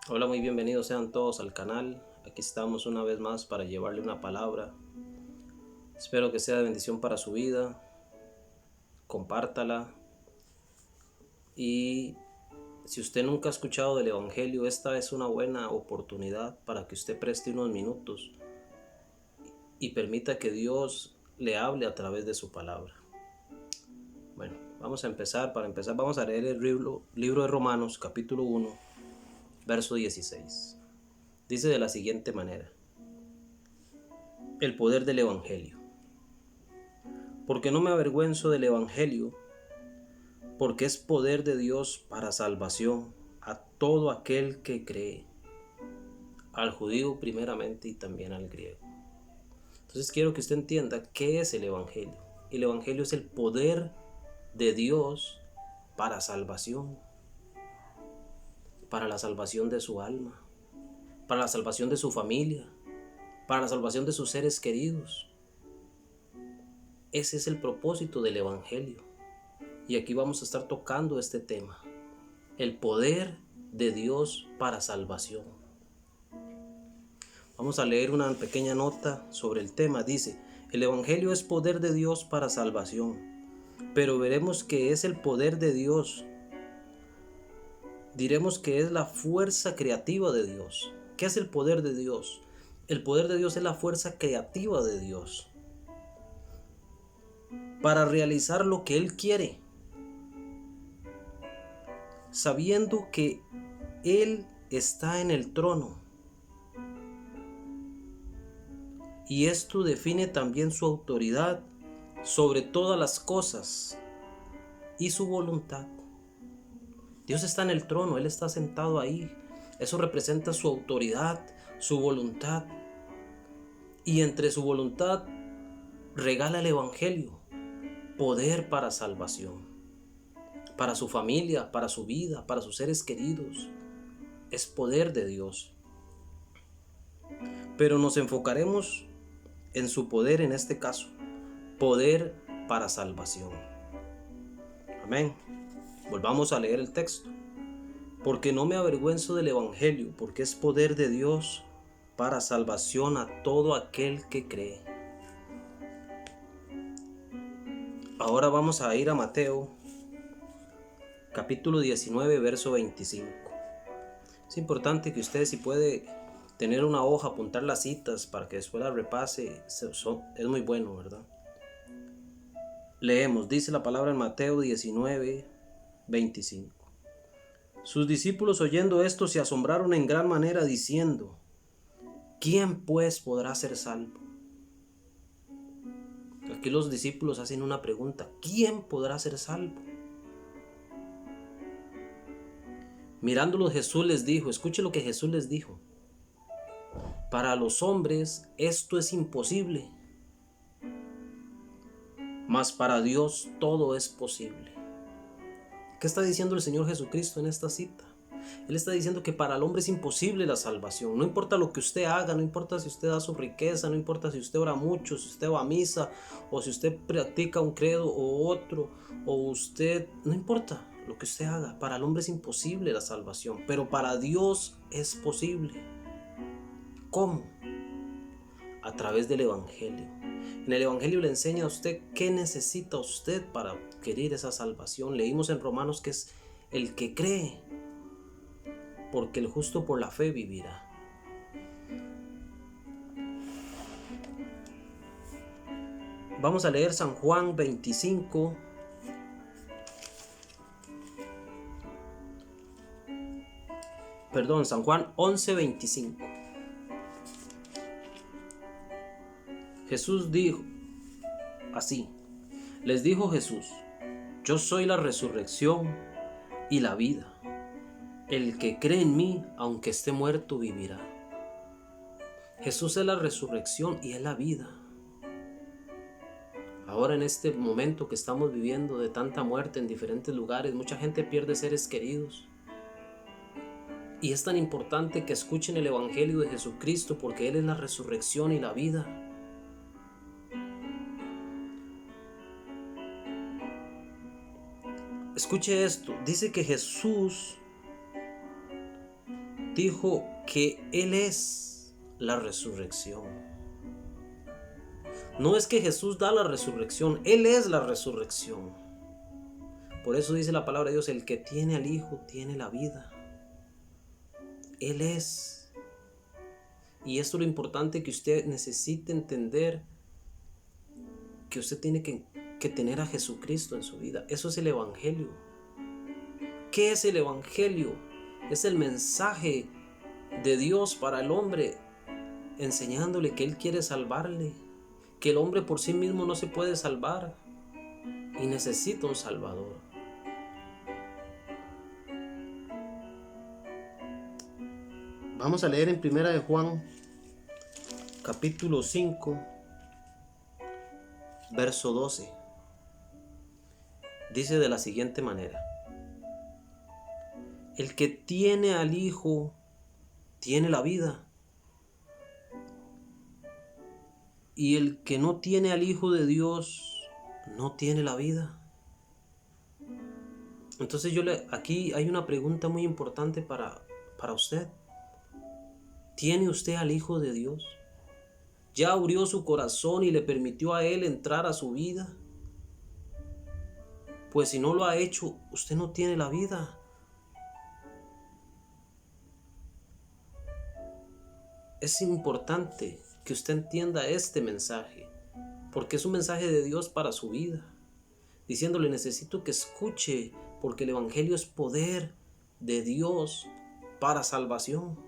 Hola, muy bienvenidos sean todos al canal. Aquí estamos una vez más para llevarle una palabra. Espero que sea de bendición para su vida. Compártala. Y si usted nunca ha escuchado del Evangelio, esta es una buena oportunidad para que usted preste unos minutos y permita que Dios le hable a través de su palabra. Bueno, vamos a empezar. Para empezar vamos a leer el libro de Romanos, capítulo 1, verso 16. Dice de la siguiente manera: el poder del Evangelio. Porque no me avergüenzo del Evangelio, porque es poder de Dios para salvación a todo aquel que cree, al judío primeramente y también al griego. Entonces quiero que usted entienda qué es el Evangelio. El Evangelio es el poder de Dios para salvación, para la salvación de su alma, para la salvación de su familia, para la salvación de sus seres queridos. Ese es el propósito del Evangelio. Y aquí vamos a estar tocando este tema: el poder de Dios para salvación. Vamos a leer una pequeña nota sobre el tema. Dice: el Evangelio es poder de Dios para salvación, pero veremos que es el poder de Dios. Diremos que es la fuerza creativa de Dios. ¿Qué es el poder de Dios? El poder de Dios es la fuerza creativa de Dios para realizar lo que Él quiere, sabiendo que Él está en el trono. Y esto define también su autoridad sobre todas las cosas y su voluntad. Dios está en el trono, Él está sentado ahí. Eso representa su autoridad, su voluntad. Y entre su voluntad regala el Evangelio, poder para salvación, para su familia, para su vida, para sus seres queridos. Es poder de Dios. Pero nos enfocaremos en su poder en este caso, poder para salvación. Amén. Volvamos a leer el texto. Porque no me avergüenzo del Evangelio, porque es poder de Dios para salvación a todo aquel que cree. Ahora vamos a ir a Mateo, capítulo 19, verso 25. Es importante que usted, si puede tener una hoja, apuntar las citas para que después las repase, es muy bueno, ¿verdad? Leemos, dice la palabra en Mateo 19, 25. Sus discípulos, oyendo esto, se asombraron en gran manera, diciendo: ¿quién pues podrá ser salvo? Aquí los discípulos hacen una pregunta: ¿quién podrá ser salvo? Mirándolos, Jesús les dijo, escuche lo que Jesús les dijo: para los hombres esto es imposible, mas para Dios todo es posible. ¿Qué está diciendo el Señor Jesucristo en esta cita? Él está diciendo que para el hombre es imposible la salvación. No importa lo que usted haga, no importa si usted da su riqueza, no importa si usted ora mucho, si usted va a misa, o si usted practica un credo o otro, o usted, no importa lo que usted haga, para el hombre es imposible la salvación, pero para Dios es posible. ¿Cómo? A través del Evangelio. En el Evangelio le enseña a usted qué necesita usted para adquirir esa salvación. Leímos en Romanos que es el que cree, porque el justo por la fe vivirá. Vamos a leer San Juan 25, San Juan 11:25. Jesús dijo así: les dijo Jesús: yo soy la resurrección y la vida. El que cree en mí, aunque esté muerto, vivirá. Jesús es la resurrección y es la vida. Ahora, en este momento que estamos viviendo de tanta muerte en diferentes lugares, mucha gente pierde seres queridos. Y es tan importante que escuchen el Evangelio de Jesucristo, porque Él es la resurrección y la vida. Escuche esto, dice que Jesús dijo que Él es la resurrección. No es que Jesús da la resurrección, Él es la resurrección. Por eso dice la palabra de Dios, el que tiene al Hijo tiene la vida. Él es. Y esto es lo importante que usted necesita entender, que usted tiene que tener a Jesucristo en su vida. Eso es el Evangelio. ¿Qué es el Evangelio? Es el mensaje de Dios para el hombre, enseñándole que Él quiere salvarle, que el hombre por sí mismo no se puede salvar y necesita un Salvador. Vamos a leer en 1 de Juan, capítulo 5, verso 12. Dice de la siguiente manera: el que tiene al Hijo tiene la vida, y el que no tiene al Hijo de Dios no tiene la vida. Entonces aquí hay una pregunta muy importante para usted. ¿Tiene usted al Hijo de Dios? ¿Ya abrió su corazón y le permitió a Él entrar a su vida? Pues si no lo ha hecho, usted no tiene la vida. Es importante que usted entienda este mensaje, porque es un mensaje de Dios para su vida, diciéndole: necesito que escuche, porque el Evangelio es poder de Dios para salvación.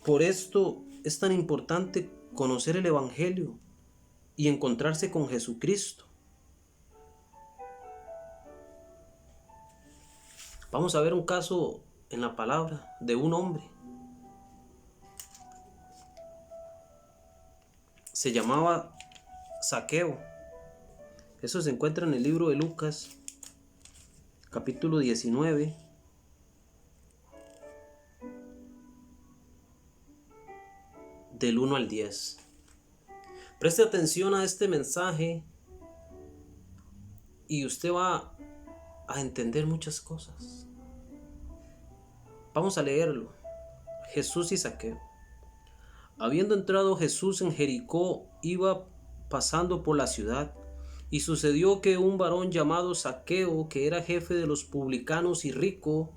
Por esto es tan importante conocer el Evangelio y encontrarse con Jesucristo. Vamos a ver un caso en la palabra de un hombre. Se llamaba Zaqueo. Eso se encuentra en el libro de Lucas, capítulo 19. Del 1 al 10. Preste atención a este mensaje y usted va a entender muchas cosas. Vamos a leerlo. Jesús y Zaqueo. Habiendo entrado Jesús en Jericó, iba pasando por la ciudad, y sucedió que un varón llamado Zaqueo, que era jefe de los publicanos y rico,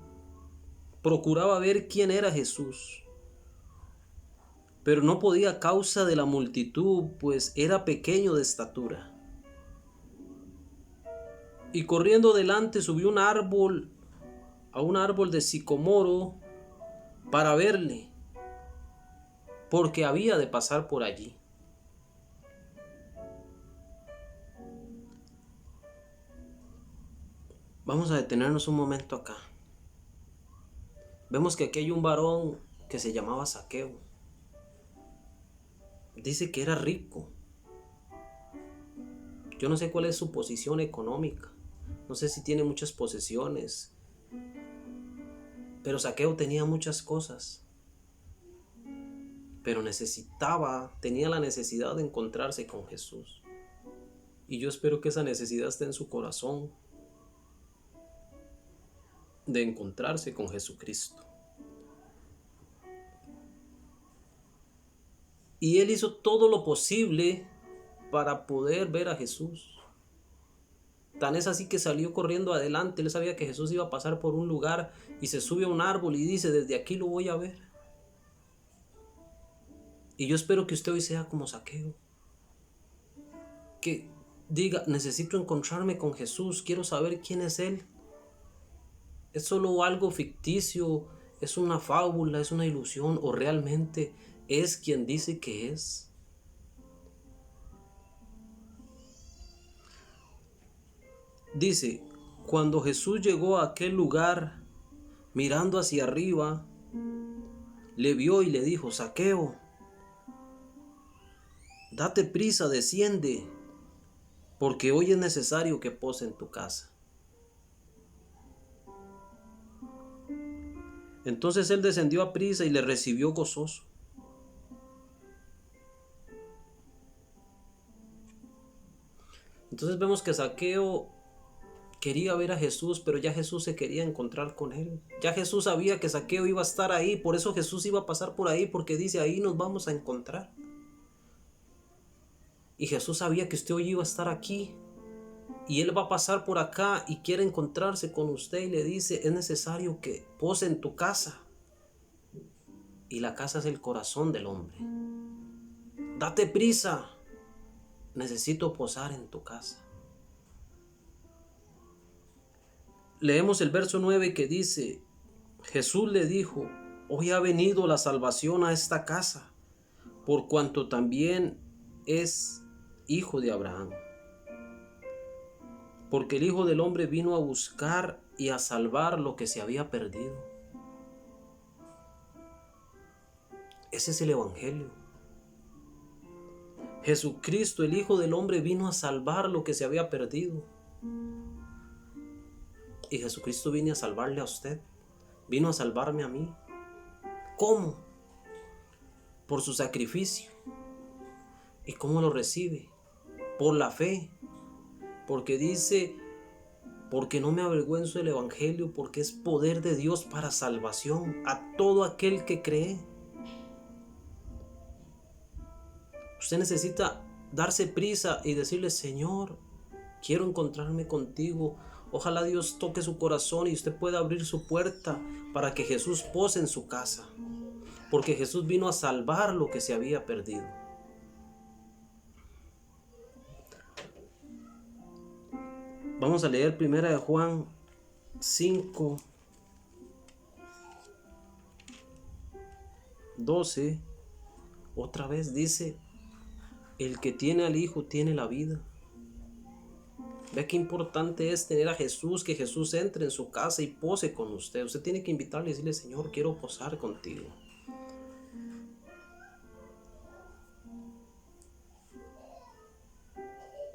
procuraba ver quién era Jesús, pero no podía a causa de la multitud, pues era pequeño de estatura. Y corriendo delante subió a un árbol de sicomoro para verle, porque había de pasar por allí. Vamos a detenernos un momento acá. Vemos que aquí hay un varón que se llamaba Zaqueo. Dice que era rico. Yo no sé cuál es su posición económica. No sé si tiene muchas posesiones. Pero Zaqueo tenía muchas cosas. Pero tenía la necesidad de encontrarse con Jesús. Y yo espero que esa necesidad esté en su corazón, de encontrarse con Jesucristo. Y él hizo todo lo posible para poder ver a Jesús. Tan es así que salió corriendo adelante. Él sabía que Jesús iba a pasar por un lugar y se sube a un árbol y dice: desde aquí lo voy a ver. Y yo espero que usted hoy sea como Zaqueo, que diga: necesito encontrarme con Jesús, quiero saber quién es Él. ¿Es solo algo ficticio? ¿Es una fábula? ¿Es una ilusión? ¿O realmente es quien dice que es? Dice: cuando Jesús llegó a aquel lugar, mirando hacia arriba, le vio y le dijo: Zaqueo, date prisa, desciende, porque hoy es necesario que pose en tu casa. Entonces él descendió a prisa y le recibió gozoso. Entonces vemos que Zaqueo quería ver a Jesús, pero ya Jesús se quería encontrar con él. Ya Jesús sabía que Zaqueo iba a estar ahí, por eso Jesús iba a pasar por ahí, porque dice, ahí nos vamos a encontrar. Y Jesús sabía que usted hoy iba a estar aquí, y Él va a pasar por acá y quiere encontrarse con usted y le dice, es necesario que pose en tu casa. Y la casa es el corazón del hombre. Date prisa, necesito posar en tu casa. Leemos el verso 9 que dice, Jesús le dijo, hoy ha venido la salvación a esta casa, por cuanto también es hijo de Abraham. Porque el Hijo del Hombre vino a buscar y a salvar lo que se había perdido. Ese es el Evangelio. Jesucristo, el Hijo del Hombre, vino a salvar lo que se había perdido. Y Jesucristo vino a salvarle a usted. Vino a salvarme a mí. ¿Cómo? Por su sacrificio. ¿Y cómo lo recibe? Por la fe. Porque dice, porque no me avergüenzo del Evangelio, porque es poder de Dios para salvación a todo aquel que cree. Usted necesita darse prisa y decirle, Señor, quiero encontrarme contigo. Ojalá Dios toque su corazón y usted pueda abrir su puerta para que Jesús pose en su casa. Porque Jesús vino a salvar lo que se había perdido. Vamos a leer 1 de Juan 5, 12. Otra vez dice, el que tiene al Hijo tiene la vida. Ve qué importante es tener a Jesús, que Jesús entre en su casa y pose con usted. Usted tiene que invitarle y decirle, Señor, quiero posar contigo.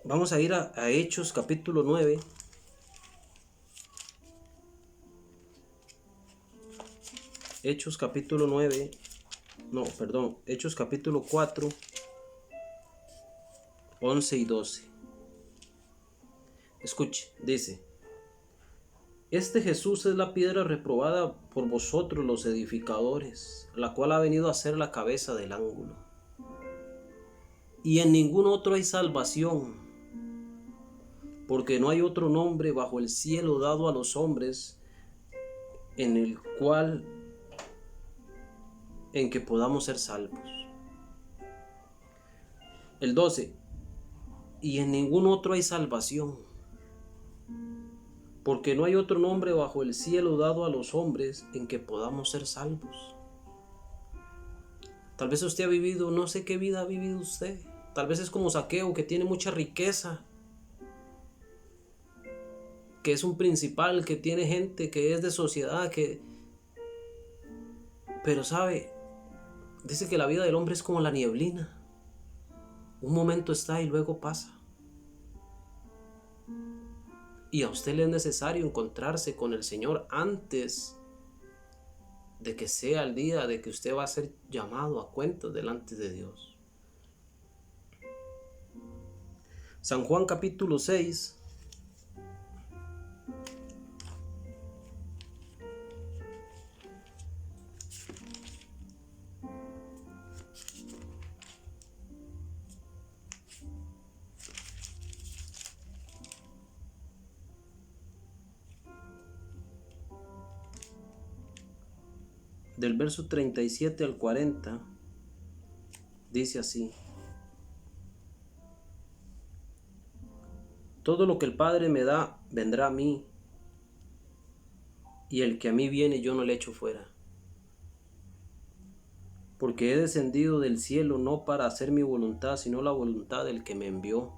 Vamos a ir a Hechos capítulo 9. Hechos capítulo 9. Hechos capítulo 4, 11 y 12. Escuche, dice, este Jesús es la piedra reprobada por vosotros los edificadores, la cual ha venido a ser la cabeza del ángulo. Y en ningún otro hay salvación, porque no hay otro nombre bajo el cielo dado a los hombres en que podamos ser salvos. El 12. Y en ningún otro hay salvación, porque no hay otro nombre bajo el cielo dado a los hombres en que podamos ser salvos. Tal vez usted ha vivido, no sé qué vida ha vivido usted. Tal vez es como Zaqueo, que tiene mucha riqueza, que es un principal, que tiene gente, que es de sociedad, pero sabe, dice que la vida del hombre es como la nieblina. Un momento está y luego pasa. Y a usted le es necesario encontrarse con el Señor antes de que sea el día de que usted va a ser llamado a cuentas delante de Dios. San Juan capítulo 6. Del verso 37 al 40, dice así: todo lo que el Padre me da vendrá a mí, y el que a mí viene yo no le echo fuera. Porque he descendido del cielo no para hacer mi voluntad, sino la voluntad del que me envió.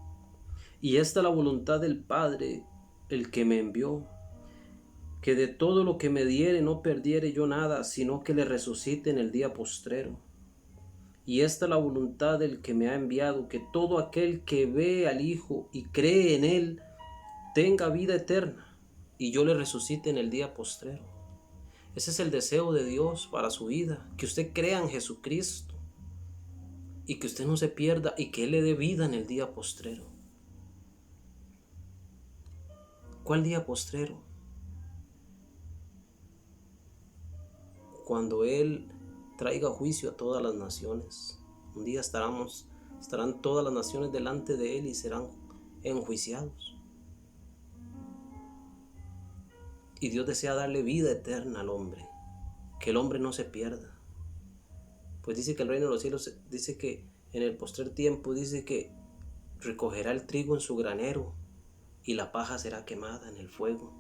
Y esta es la voluntad del Padre, el que me envió, que de todo lo que me diere no perdiere yo nada, sino que le resucite en el día postrero. Y esta es la voluntad del que me ha enviado, que todo aquel que ve al Hijo y cree en Él tenga vida eterna, y yo le resucite en el día postrero. Ese es el deseo de Dios para su vida, que usted crea en Jesucristo y que usted no se pierda y que Él le dé vida en el día postrero. ¿Cuál día postrero? Cuando Él traiga juicio a todas las naciones. Un día estarán todas las naciones delante de Él y serán enjuiciados. Y Dios desea darle vida eterna al hombre, que el hombre no se pierda. Pues dice que el reino de los cielos, dice que en el postrer tiempo, dice que recogerá el trigo en su granero y la paja será quemada en el fuego.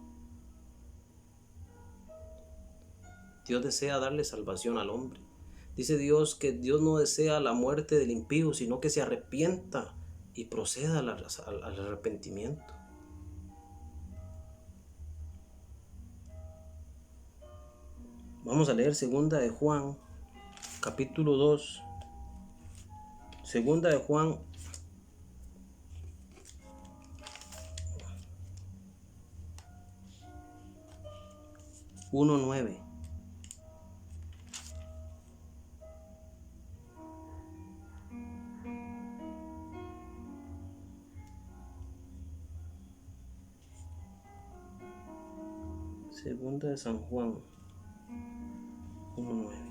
Dios desea darle salvación al hombre. Dice Dios que Dios no desea la muerte del impío, sino que se arrepienta y proceda al arrepentimiento. Vamos a leer segunda de Juan, capítulo 2. Segunda de Juan, uno 9. Segunda de San Juan 1:9.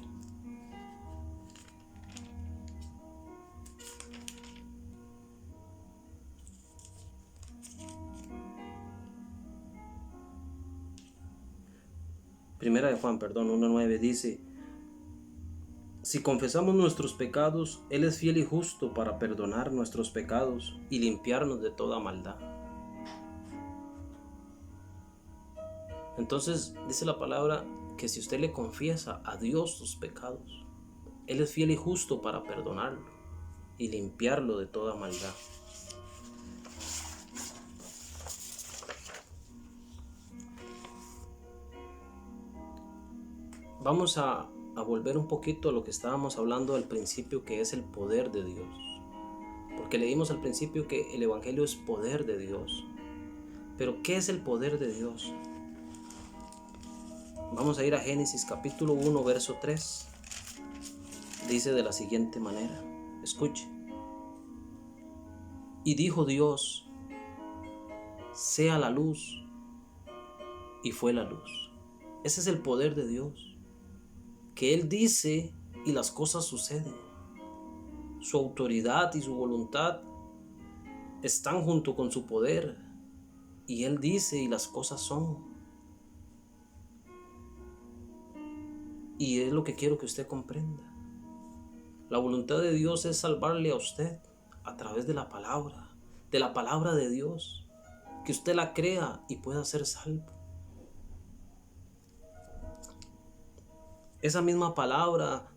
Primera de Juan, 1:9 dice: si confesamos nuestros pecados, Él es fiel y justo para perdonar nuestros pecados y limpiarnos de toda maldad. Entonces dice la palabra que si usted le confiesa a Dios sus pecados, Él es fiel y justo para perdonarlo y limpiarlo de toda maldad. Vamos a volver un poquito a lo que estábamos hablando al principio, que es el poder de Dios. Porque leímos al principio que el Evangelio es poder de Dios. Pero ¿qué es el poder de Dios? Vamos a ir a Génesis capítulo 1, verso 3. Dice de la siguiente manera, escuche. Y dijo Dios, sea la luz, y fue la luz. Ese es el poder de Dios, que Él dice y las cosas suceden. Su autoridad y su voluntad están junto con su poder, y Él dice y las cosas son. Y es lo que quiero que usted comprenda. La voluntad de Dios es salvarle a usted a través de la palabra de Dios, que usted la crea y pueda ser salvo. Esa misma palabra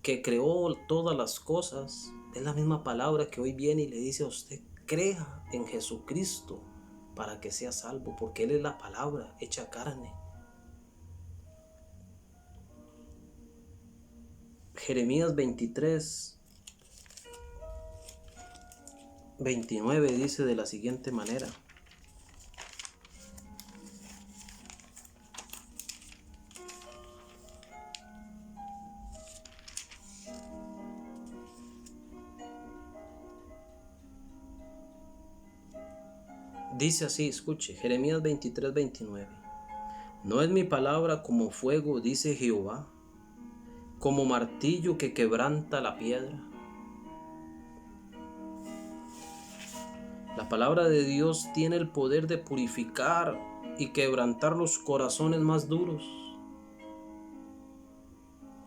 que creó todas las cosas es la misma palabra que hoy viene y le dice a usted: crea en Jesucristo para que sea salvo, porque Él es la palabra hecha carne. Jeremías 23:29 dice de la siguiente manera: dice así, escuche, Jeremías 23:29. No es mi palabra como fuego, dice Jehová, como martillo que quebranta la piedra. La palabra de Dios tiene el poder de purificar y quebrantar los corazones más duros,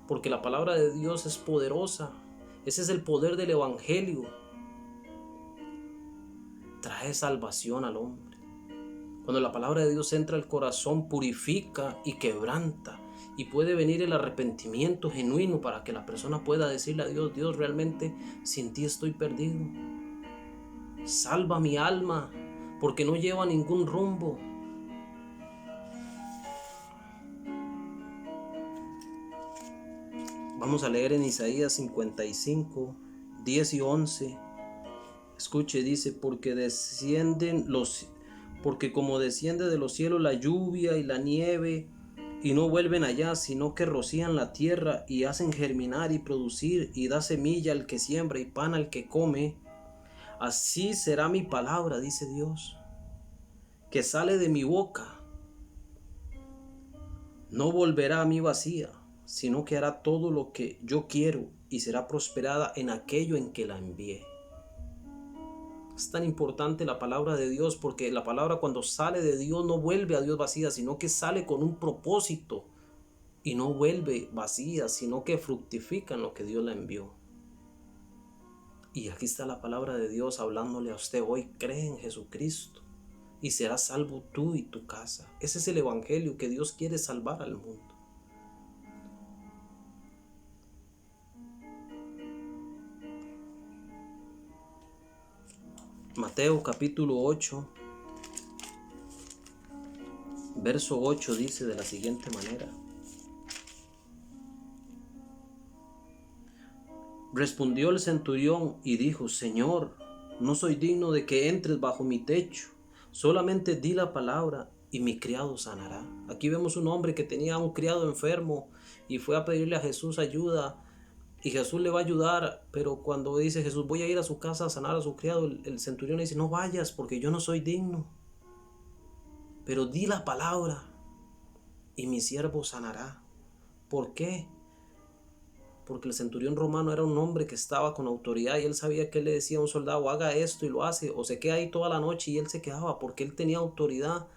porque la palabra de Dios es poderosa. Ese es el poder del Evangelio. Trae salvación al hombre. Cuando la palabra de Dios entra al corazón, purifica y quebranta, y puede venir el arrepentimiento genuino para que la persona pueda decirle a Dios: Dios, realmente sin ti estoy perdido. Salva mi alma, porque no lleva ningún rumbo. Vamos a leer en Isaías 55, 10 y 11. Escuche, dice: porque como desciende de los cielos la lluvia y la nieve, y no vuelven allá, sino que rocían la tierra y hacen germinar y producir, y da semilla al que siembra y pan al que come, así será mi palabra, dice Dios, que sale de mi boca no volverá a mí vacía, sino que hará todo lo que yo quiero y será prosperada en aquello en que la envié. Es tan importante la palabra de Dios, porque la palabra cuando sale de Dios no vuelve a Dios vacía, sino que sale con un propósito y no vuelve vacía, sino que fructifica en lo que Dios la envió. Y aquí está la palabra de Dios hablándole a usted hoy: cree en Jesucristo y serás salvo tú y tu casa. Ese es el evangelio que Dios quiere salvar al mundo. Mateo capítulo 8, verso 8 dice de la siguiente manera: respondió el centurión y dijo: Señor, no soy digno de que entres bajo mi techo, solamente di la palabra y mi criado sanará. Aquí vemos un hombre que tenía un criado enfermo y fue a pedirle a Jesús ayuda, y Jesús le va a ayudar, pero cuando dice Jesús: voy a ir a su casa a sanar a su criado, el centurión le dice: no vayas, porque yo no soy digno, pero di la palabra y mi siervo sanará. ¿Por qué? Porque el centurión romano era un hombre que estaba con autoridad, y él sabía que él le decía a un soldado: haga esto, y lo hace, o se queda ahí toda la noche, y él se quedaba porque él tenía autoridad.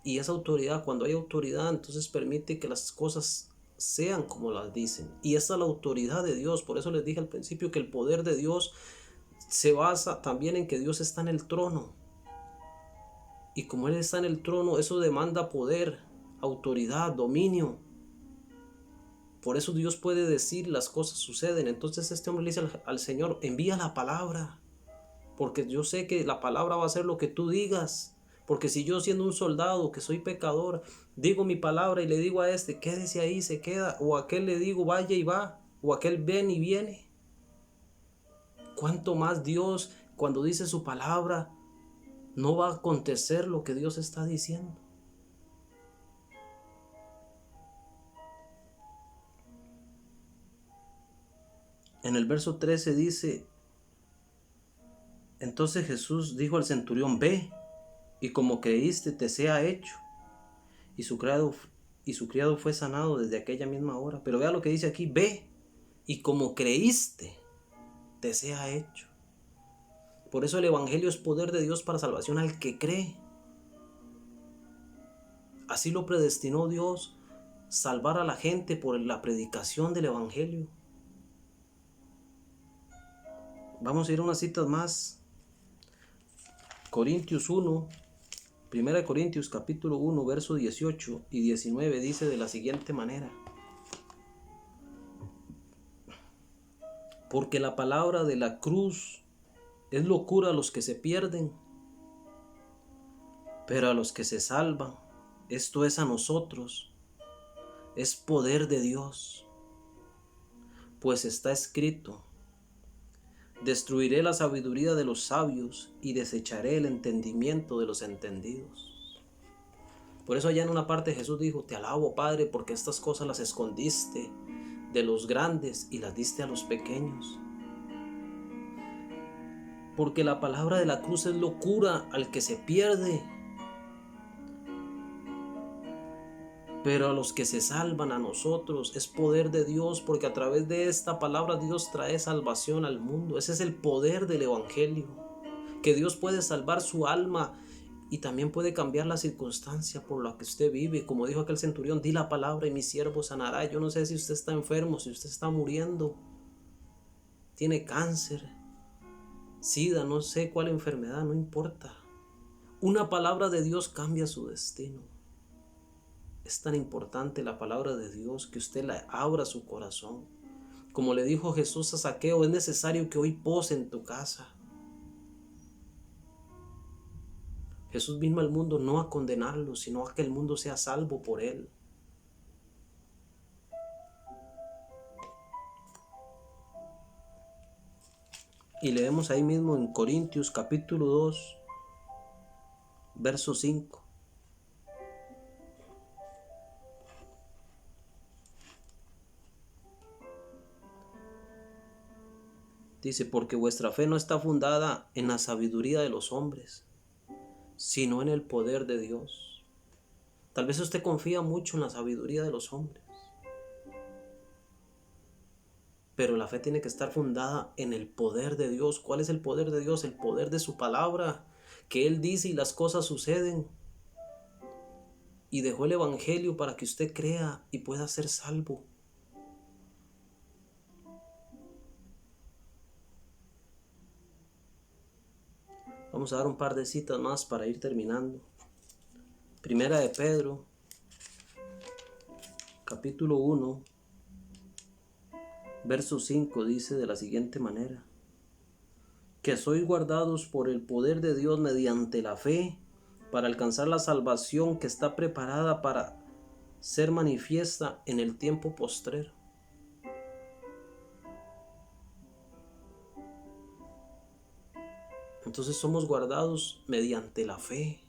Y esa autoridad, cuando hay autoridad, entonces permite que las cosas sean como las dicen. Y esa es la autoridad de Dios. Por eso les dije al principio que el poder de Dios se basa también en que Dios está en el trono. Y como Él está en el trono, eso demanda poder, autoridad, dominio. Por eso Dios puede decir: las cosas suceden. Entonces este hombre le dice al Señor: envía la palabra, porque yo sé que la palabra va a ser lo que tú digas. Porque si yo, siendo un soldado que soy pecador, digo mi palabra y le digo a este: quédese ahí, se queda, o a aquel le digo: vaya y va, o a aquel: ven y viene. ¿Cuánto más Dios, cuando dice su palabra, no va a acontecer lo que Dios está diciendo? En el verso 13 dice: entonces Jesús dijo al centurión: ve, y como creíste te sea hecho. Y su criado fue sanado desde aquella misma hora. Pero vea lo que dice aquí: ve, y como creíste te sea hecho. Por eso el evangelio es poder de Dios para salvación al que cree. Así lo predestinó Dios, salvar a la gente por la predicación del evangelio. Vamos a ir a unas citas más. Corintios 1, 1 Corintios capítulo 1, verso 18 y 19 dice de la siguiente manera: porque la palabra de la cruz es locura a los que se pierden, pero a los que se salvan, esto es a nosotros, es poder de Dios. Pues está escrito: destruiré la sabiduría de los sabios y desecharé el entendimiento de los entendidos. Por eso allá en una parte Jesús dijo: te alabo, Padre, porque estas cosas las escondiste de los grandes y las diste a los pequeños. Porque la palabra de la cruz es locura al que se pierde, pero a los que se salvan, a nosotros, es poder de Dios, porque a través de esta palabra Dios trae salvación al mundo. Ese es el poder del evangelio, que Dios puede salvar su alma y también puede cambiar la circunstancia por la que usted vive. Como dijo aquel centurión: di la palabra y mi siervo sanará. Yo no sé si usted está enfermo, si usted está muriendo, tiene cáncer, SIDA, no sé cuál enfermedad, no importa. Una palabra de Dios cambia su destino. Es tan importante la palabra de Dios que usted la abra su corazón. Como le dijo Jesús a Zaqueo: es necesario que hoy pose en tu casa. Jesús vino al mundo no a condenarlo, sino a que el mundo sea salvo por él. Y leemos ahí mismo en Corintios capítulo 2, verso 5. Dice: porque vuestra fe no está fundada en la sabiduría de los hombres, sino en el poder de Dios. Tal vez usted confía mucho en la sabiduría de los hombres, pero la fe tiene que estar fundada en el poder de Dios. ¿Cuál es el poder de Dios? El poder de su palabra, que Él dice y las cosas suceden. Y dejó el evangelio para que usted crea y pueda ser salvo. Vamos a dar un par de citas más para ir terminando. Primera de Pedro, capítulo 1, verso 5, dice de la siguiente manera: que sois guardados por el poder de Dios mediante la fe, para alcanzar la salvación que está preparada para ser manifiesta en el tiempo postrero. Entonces somos guardados mediante la fe.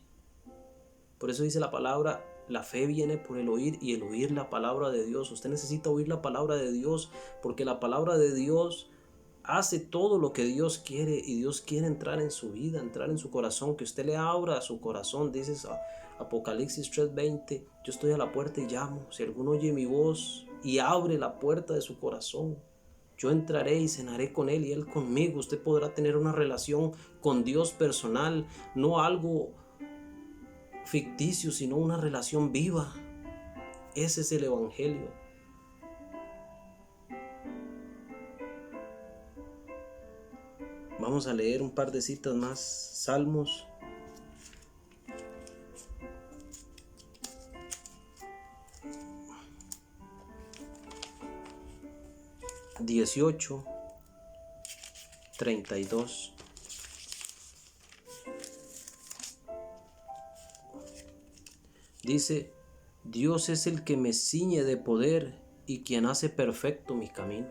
Por eso dice la palabra, la fe viene por el oír y el oír la palabra de Dios. Usted necesita oír la palabra de Dios, porque la palabra de Dios hace todo lo que Dios quiere, y Dios quiere entrar en su vida, entrar en su corazón, que usted le abra su corazón. Dice Apocalipsis 3:20, yo estoy a la puerta y llamo. Si alguno oye mi voz y abre la puerta de su corazón, yo entraré y cenaré con él y él conmigo. Usted podrá tener una relación con Dios personal, no algo ficticio, sino una relación viva. Ese es el evangelio. Vamos a leer un par de citas más. Salmos 18:32. Dice: Dios es el que me ciñe de poder y quien hace perfecto mi camino.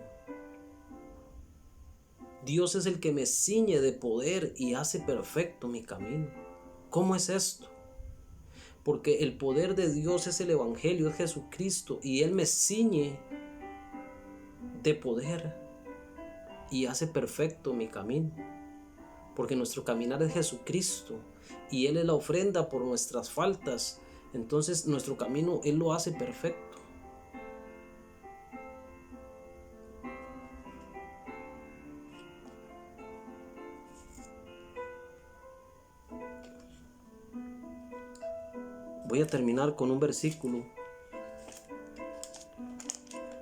Dios es el que me ciñe de poder y hace perfecto mi camino. ¿Cómo es esto? Porque el poder de Dios es el evangelio, es Jesucristo, y Él me ciñe de poder y hace perfecto mi camino. Porque nuestro caminar es Jesucristo y Él es la ofrenda por nuestras faltas. Entonces nuestro camino Él lo hace perfecto. Voy a terminar con un versículo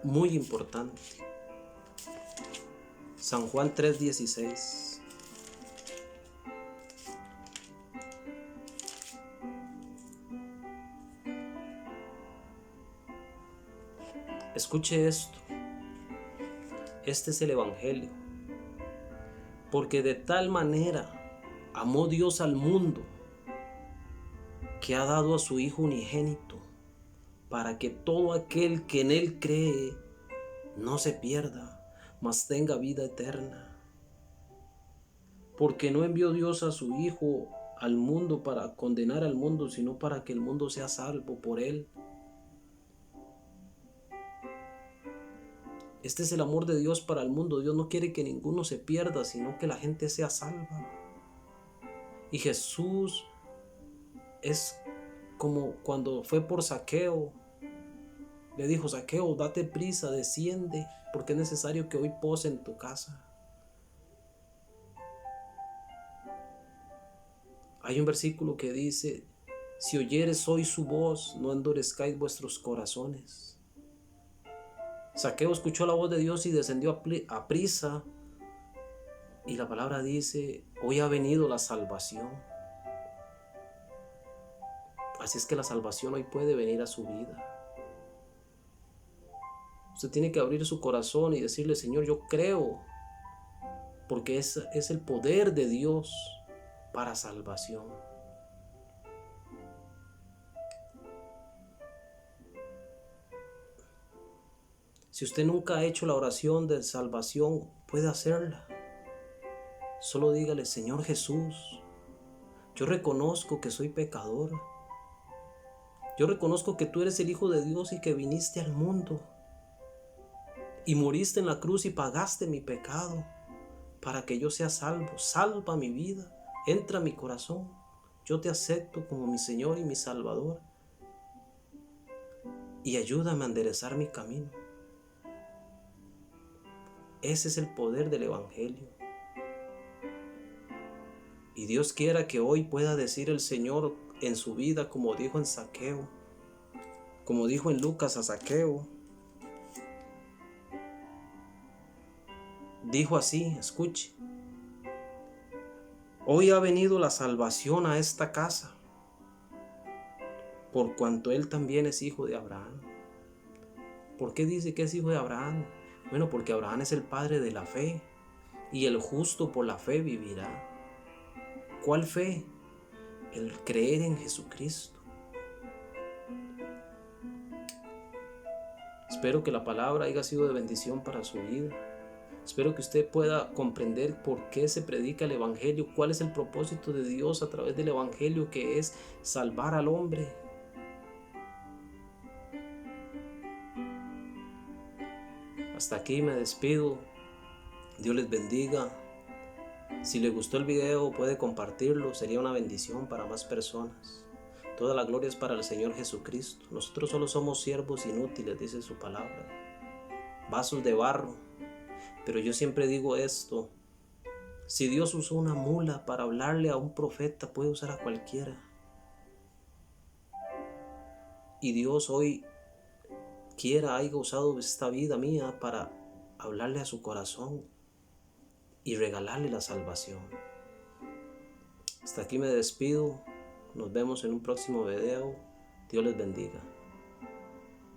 muy importante. San Juan 3:16. Escuche esto. Este es el evangelio. Porque de tal manera amó Dios al mundo, que ha dado a su Hijo unigénito, para que todo aquel que en Él cree no se pierda, mas tenga vida eterna. Porque no envió Dios a su Hijo al mundo para condenar al mundo, sino para que el mundo sea salvo por Él. Este es el amor de Dios para el mundo. Dios no quiere que ninguno se pierda, sino que la gente sea salva. Y Jesús es como cuando fue por Zaqueo. Le dijo: Zaqueo, date prisa, desciende, porque es necesario que hoy pose en tu casa. Hay un versículo que dice: si oyeres hoy su voz, no endurezcáis vuestros corazones. Zaqueo escuchó la voz de Dios y descendió a prisa. Y la palabra dice: hoy ha venido la salvación. Así es que la salvación hoy puede venir a su vida. Usted tiene que abrir su corazón y decirle: Señor, yo creo, porque es el poder de Dios para salvación. Si usted nunca ha hecho la oración de salvación, puede hacerla. Solo dígale: Señor Jesús, yo reconozco que soy pecador. Yo reconozco que tú eres el Hijo de Dios y que viniste al mundo y moriste en la cruz y pagaste mi pecado para que yo sea salvo. Salva mi vida, entra a mi corazón. yo te acepto como mi Señor y mi Salvador. Y ayúdame a enderezar mi camino. Ese es el poder del Evangelio. Y Dios quiera que hoy pueda decir el Señor en su vida, como dijo en Zaqueo, como dijo en Lucas a Zaqueo. Dijo así, escuche: hoy ha venido la salvación a esta casa, por cuanto él también es hijo de Abraham. ¿Por qué dice que es hijo de Abraham? Bueno, porque Abraham es el padre de la fe, y el justo por la fe vivirá. ¿Cuál fe? El creer en Jesucristo. Espero que la palabra haya sido de bendición para su vida. Espero que usted pueda comprender por qué se predica el Evangelio, cuál es el propósito de Dios a través del Evangelio, que es salvar al hombre. Hasta aquí me despido. Dios les bendiga. Si les gustó el video, puede compartirlo, sería una bendición para más personas. Toda la gloria es para el Señor Jesucristo. Nosotros solo somos siervos inútiles, dice su palabra, vasos de barro. Pero yo siempre digo esto: si Dios usó una mula para hablarle a un profeta, puede usar a cualquiera. Y Dios hoy haya usado esta vida mía para hablarle a su corazón y regalarle la salvación. Hasta aquí me despido. Nos vemos en un próximo video. Dios les bendiga.